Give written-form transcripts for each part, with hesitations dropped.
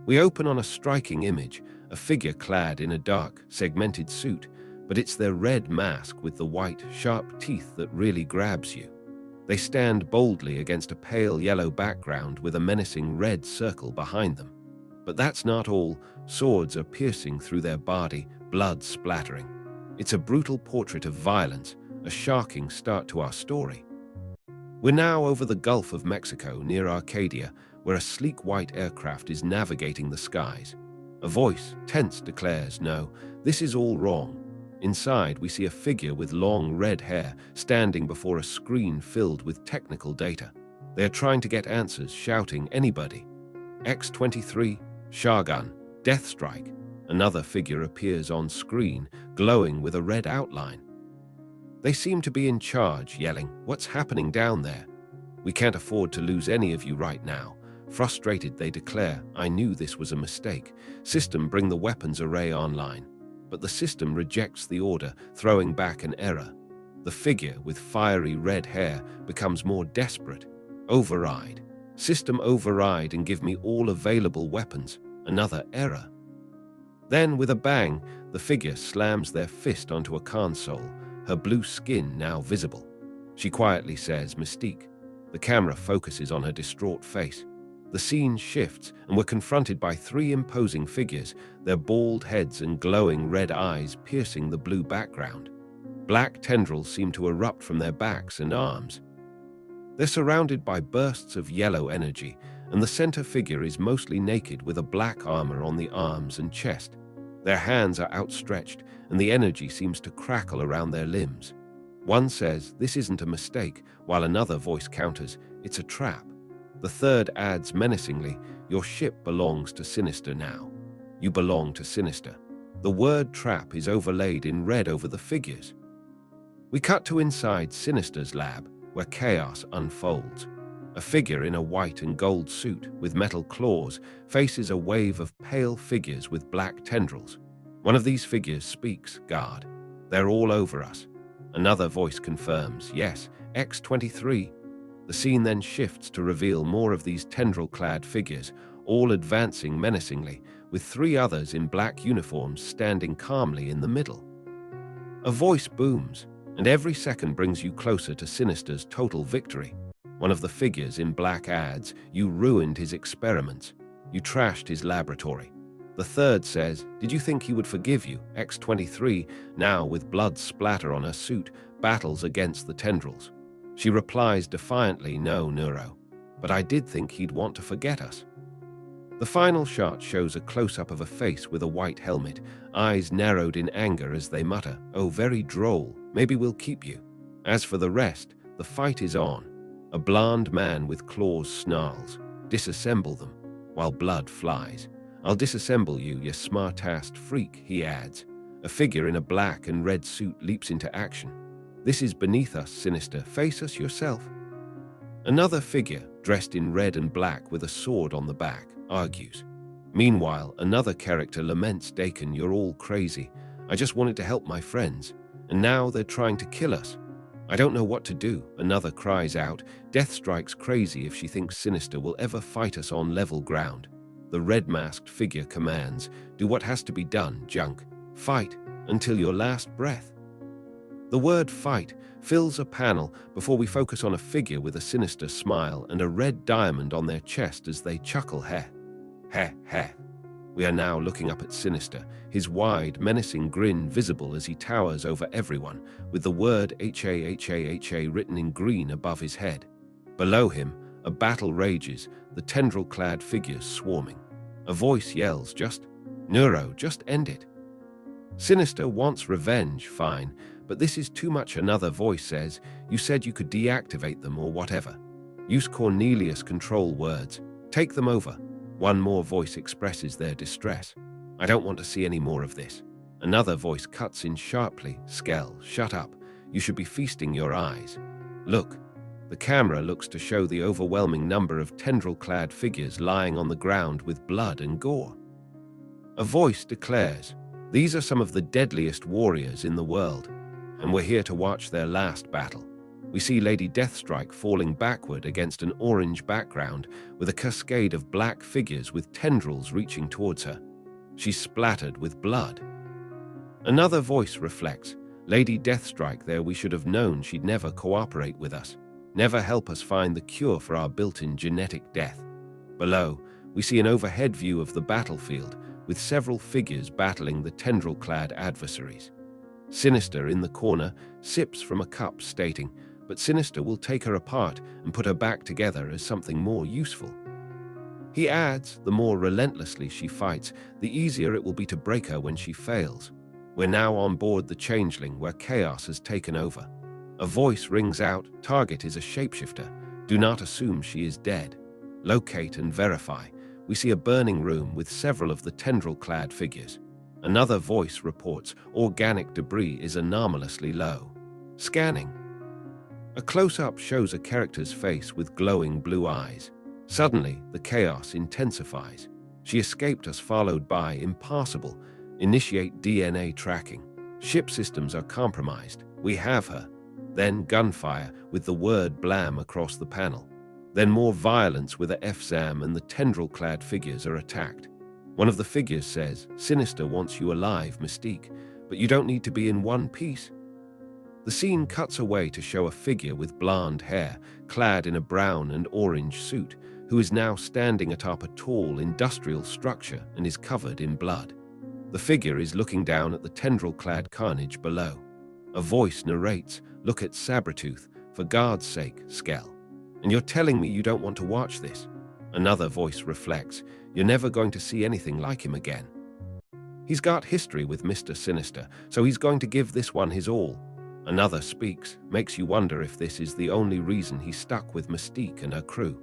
We open on a striking image, a figure clad in a dark, segmented suit, but it's their red mask with the white, sharp teeth that really grabs you. They stand boldly against a pale yellow background with a menacing red circle behind them. But that's not all. Swords are piercing through their body, blood splattering. It's a brutal portrait of violence, a shocking start to our story. We're now over the Gulf of Mexico, near Arcadia, where a sleek white aircraft is navigating the skies. A voice, tense, declares, "No, this is all wrong." Inside, we see a figure with long red hair standing before a screen filled with technical data. They are trying to get answers, shouting, "Anybody? X-23, Shogun, Death Strike." Another figure appears on screen, glowing with a red outline. They seem to be in charge, yelling, "What's happening down there? We can't afford to lose any of you right now." Frustrated, they declare, "I knew this was a mistake. System, bring the weapons array online." But the system rejects the order, throwing back an error. The figure with fiery red hair becomes more desperate. "Override. System, override and give me all available weapons." Another error. Then, with a bang, the figure slams their fist onto a console, her blue skin now visible. She quietly says, "Mystique." The camera focuses on her distraught face. The scene shifts, and we're confronted by three imposing figures, their bald heads and glowing red eyes piercing the blue background. Black tendrils seem to erupt from their backs and arms. They're surrounded by bursts of yellow energy, and the center figure is mostly naked with a black armor on the arms and chest. Their hands are outstretched, and the energy seems to crackle around their limbs. One says, "This isn't a mistake," while another voice counters, "It's a trap." The third adds menacingly, "Your ship belongs to Sinister now. You belong to Sinister." The word trap is overlaid in red over the figures. We cut to inside Sinister's lab, where chaos unfolds. A figure in a white and gold suit with metal claws faces a wave of pale figures with black tendrils. One of these figures speaks, "Guard. They're all over us." Another voice confirms, "Yes, X-23. The scene then shifts to reveal more of these tendril-clad figures, all advancing menacingly, with three others in black uniforms standing calmly in the middle. A voice booms, and every second brings you closer to Sinister's total victory. One of the figures in black adds, "You ruined his experiments. You trashed his laboratory." The third says, "Did you think he would forgive you?" X-23, now with blood splatter on her suit, battles against the tendrils. She replies defiantly, "No, Neuro, but I did think he'd want to forget us." The final shot shows a close-up of a face with a white helmet, eyes narrowed in anger as they mutter, "Oh, very droll, maybe we'll keep you." As for the rest, the fight is on. A blond man with claws snarls, "Disassemble them," while blood flies. "I'll disassemble you, you smart-assed freak," he adds. A figure in a black and red suit leaps into action. "This is beneath us, Sinister. Face us yourself." Another figure, dressed in red and black with a sword on the back, argues. Meanwhile, another character laments, "Dakin, you're all crazy. I just wanted to help my friends, and now they're trying to kill us. I don't know what to do." Another cries out, "Death Strike's crazy if she thinks Sinister will ever fight us on level ground." The red-masked figure commands, "Do what has to be done, junk. Fight until your last breath." The word "fight" fills a panel before we focus on a figure with a sinister smile and a red diamond on their chest as they chuckle, "Heh, heh, heh." We are now looking up at Sinister, his wide, menacing grin visible as he towers over everyone, with the word HAHAHA written in green above his head. Below him, a battle rages, the tendril-clad figures swarming. A voice yells, Neuro, just end it." Sinister wants revenge, fine, but this is too much. Another voice says, "You said you could deactivate them or whatever. Use Cornelius control words. Take them over." One more voice expresses their distress. "I don't want to see any more of this." Another voice cuts in sharply, "Skell, shut up. You should be feasting your eyes. Look." The camera looks to show the overwhelming number of tendril-clad figures lying on the ground with blood and gore. A voice declares, "These are some of the deadliest warriors in the world, and we're here to watch their last battle." We see Lady Deathstrike falling backward against an orange background with a cascade of black figures with tendrils reaching towards her. She's splattered with blood. Another voice reflects, Lady Deathstrike there, we should have known she'd never cooperate with us, never help us find the cure for our built-in genetic death. Below, we see an overhead view of the battlefield with several figures battling the tendril-clad adversaries. Sinister in the corner sips from a cup, stating, but Sinister will take her apart and put her back together as something more useful. He adds, the more relentlessly she fights, the easier it will be to break her when she fails. We're now on board the Changeling, where chaos has taken over. A voice rings out, target is a shapeshifter. Do not assume she is dead. Locate and verify. We see a burning room with several of the tendril-clad figures. Another voice reports, organic debris is anomalously low. Scanning. A close-up shows a character's face with glowing blue eyes. Suddenly, the chaos intensifies. She escaped us, followed by impassable. Initiate DNA tracking. Ship systems are compromised. We have her. Then gunfire with the word blam across the panel. Then more violence with a FSAM, and the tendril-clad figures are attacked. One of the figures says, Sinister wants you alive, Mystique, but you don't need to be in one piece. The scene cuts away to show a figure with blonde hair, clad in a brown and orange suit, who is now standing atop a tall industrial structure and is covered in blood. The figure is looking down at the tendril-clad carnage below. A voice narrates, look at Sabretooth, for God's sake, Skell. And you're telling me you don't want to watch this? Another voice reflects, you're never going to see anything like him again. He's got history with Mr. Sinister, so he's going to give this one his all. Another speaks, makes you wonder if this is the only reason he stuck with Mystique and her crew.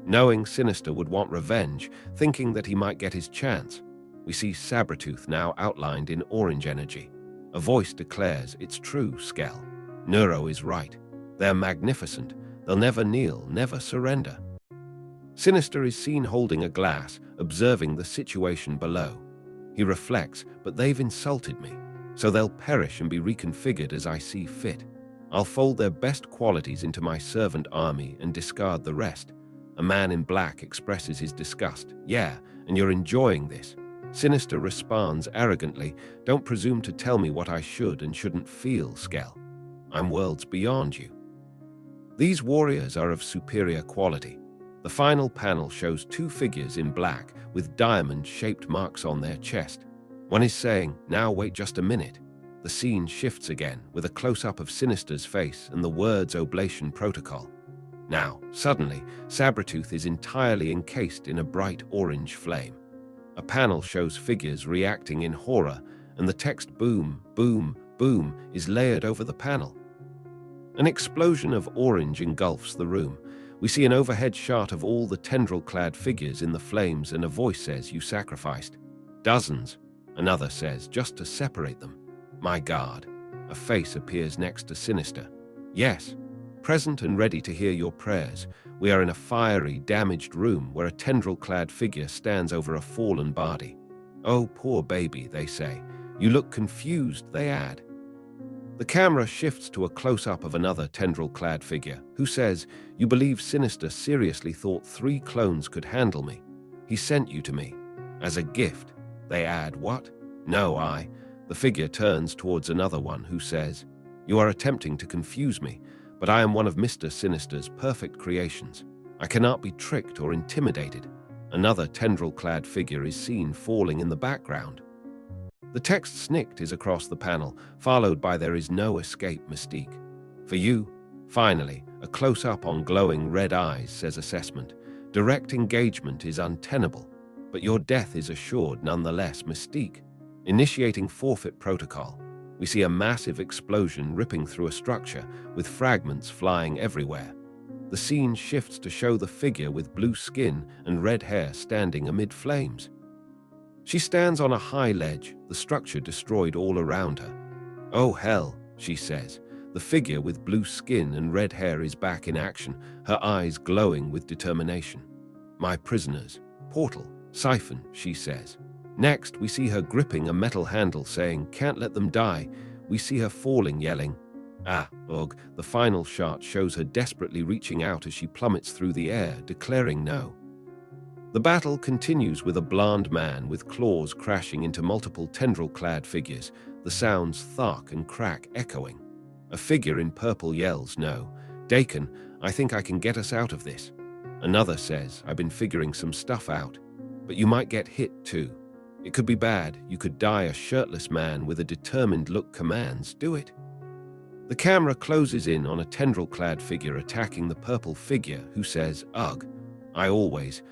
Knowing Sinister would want revenge, thinking that he might get his chance, we see Sabretooth now outlined in orange energy. A voice declares, it's true, Skell. Neuro is right. They're magnificent. They'll never kneel, never surrender. Sinister is seen holding a glass, observing the situation below. He reflects, but they've insulted me, so they'll perish and be reconfigured as I see fit. I'll fold their best qualities into my servant army and discard the rest. A man in black expresses his disgust. Yeah, and you're enjoying this. Sinister responds arrogantly, don't presume to tell me what I should and shouldn't feel, Skell. I'm worlds beyond you. These warriors are of superior quality. The final panel shows two figures in black with diamond-shaped marks on their chest. One is saying, now wait just a minute. The scene shifts again with a close-up of Sinister's face and the words Oblation Protocol. Now, suddenly, Sabretooth is entirely encased in a bright orange flame. A panel shows figures reacting in horror, and the text boom, boom, boom is layered over the panel. An explosion of orange engulfs the room. We see an overhead shot of all the tendril-clad figures in the flames, and a voice says, you sacrificed dozens. Another says, just to separate them. My God. A face appears next to Sinister. Yes, present and ready to hear your prayers. We are in a fiery, damaged room where a tendril-clad figure stands over a fallen body. Oh, poor baby, they say. You look confused, they add. The camera shifts to a close-up of another tendril-clad figure, who says, you believe Sinister seriously thought 3 clones could handle me. He sent you to me. As a gift. They add, what? No, I. The figure turns towards another one, who says, you are attempting to confuse me, but I am one of Mr. Sinister's perfect creations. I cannot be tricked or intimidated. Another tendril-clad figure is seen falling in the background. The text snicked is across the panel, followed by there is no escape, Mystique. For you, finally, a close-up on glowing red eyes says assessment. Direct engagement is untenable, but your death is assured nonetheless, Mystique. Initiating forfeit protocol. We see a massive explosion ripping through a structure, with fragments flying everywhere. The scene shifts to show the figure with blue skin and red hair standing amid flames. She stands on a high ledge, the structure destroyed all around her. Oh hell, she says. The figure with blue skin and red hair is back in action, her eyes glowing with determination. My prisoners. Portal. Siphon, she says. Next, we see her gripping a metal handle saying, can't let them die. We see her falling, yelling, Ah, ugh, the final shot shows her desperately reaching out as she plummets through the air, declaring no. The battle continues with a blond man with claws crashing into multiple tendril-clad figures, the sounds thunk and crack echoing. A figure in purple yells, "No. Dakin, I think I can get us out of this." Another says, "I've been figuring some stuff out. But you might get hit too. It could be bad. You could die." A shirtless man with a determined look commands, "Do it." The camera closes in on a tendril-clad figure attacking the purple figure who says, "Ugh, I always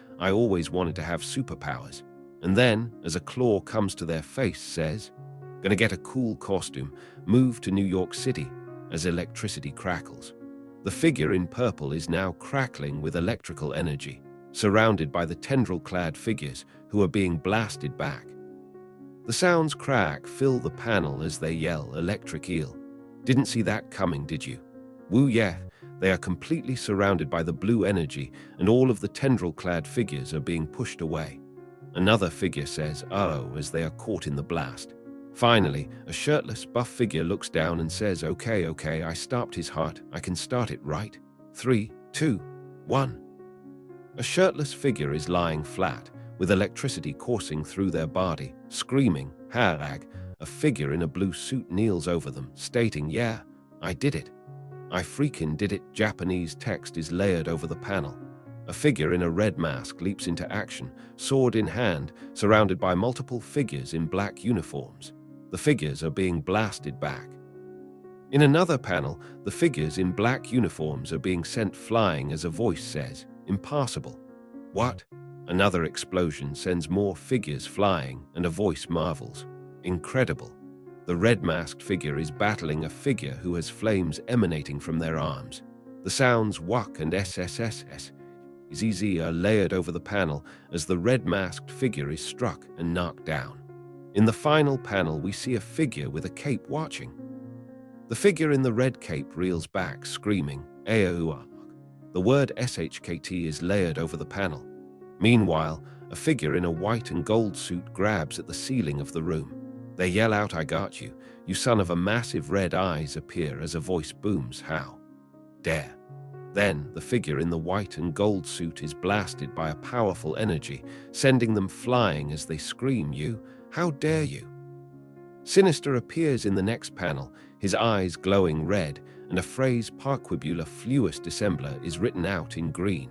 wanted to have superpowers." And then, as a claw comes to their face, says, "Gonna get a cool costume, move to New York City," as electricity crackles. The figure in purple is now crackling with electrical energy, surrounded by the tendril-clad figures who are being blasted back. The sounds crack fill the panel as they yell, "Electric eel. Didn't see that coming, did you?" Woo yeah, they are completely surrounded by the blue energy and all of the tendril-clad figures are being pushed away. Another figure says, "Oh," as they are caught in the blast. Finally, a shirtless, buff figure looks down and says, Okay, I stopped his heart. I can start it, right? 3, 2, 1. A shirtless figure is lying flat, with electricity coursing through their body, screaming, "Harag." A figure in a blue suit kneels over them, stating, "Yeah, I did it. I freaking did it." Japanese text is layered over the panel. A figure in a red mask leaps into action, sword in hand, surrounded by multiple figures in black uniforms. The figures are being blasted back. In another panel, the figures in black uniforms are being sent flying as a voice says, "Impossible." What? Another explosion sends more figures flying and a voice marvels, "Incredible." The red-masked figure is battling a figure who has flames emanating from their arms. The sounds "wak" and "SSSS" are layered over the panel as the red-masked figure is struck and knocked down. In the final panel, we see a figure with a cape watching. The figure in the red cape reels back, screaming, "Aauak." The word SHKT is layered over the panel. Meanwhile, a figure in a white and gold suit grabs at the ceiling of the room. They yell out, "I got you, you son of a." Massive red eyes appear as a voice booms, "How dare." Then, the figure in the white and gold suit is blasted by a powerful energy, sending them flying as they scream, How dare you?" Sinister appears in the next panel, his eyes glowing red, and a phrase "Parquibula fluus dissembler" is written out in green.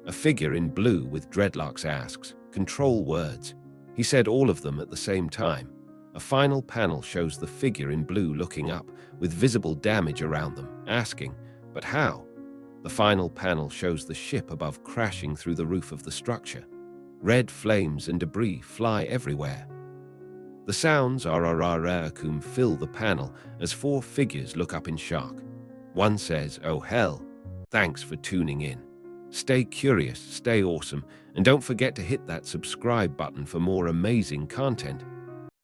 A figure in blue with dreadlocks asks, "Control words." He said all of them at the same time. A final panel shows the figure in blue looking up, with visible damage around them, asking, "But how?" The final panel shows the ship above crashing through the roof of the structure. Red flames and debris fly everywhere. The sounds "RRRRCum" fill the panel as 4 figures look up in shock. One says, "Oh hell, thanks for tuning in. Stay curious, stay awesome, and don't forget to hit that subscribe button for more amazing content."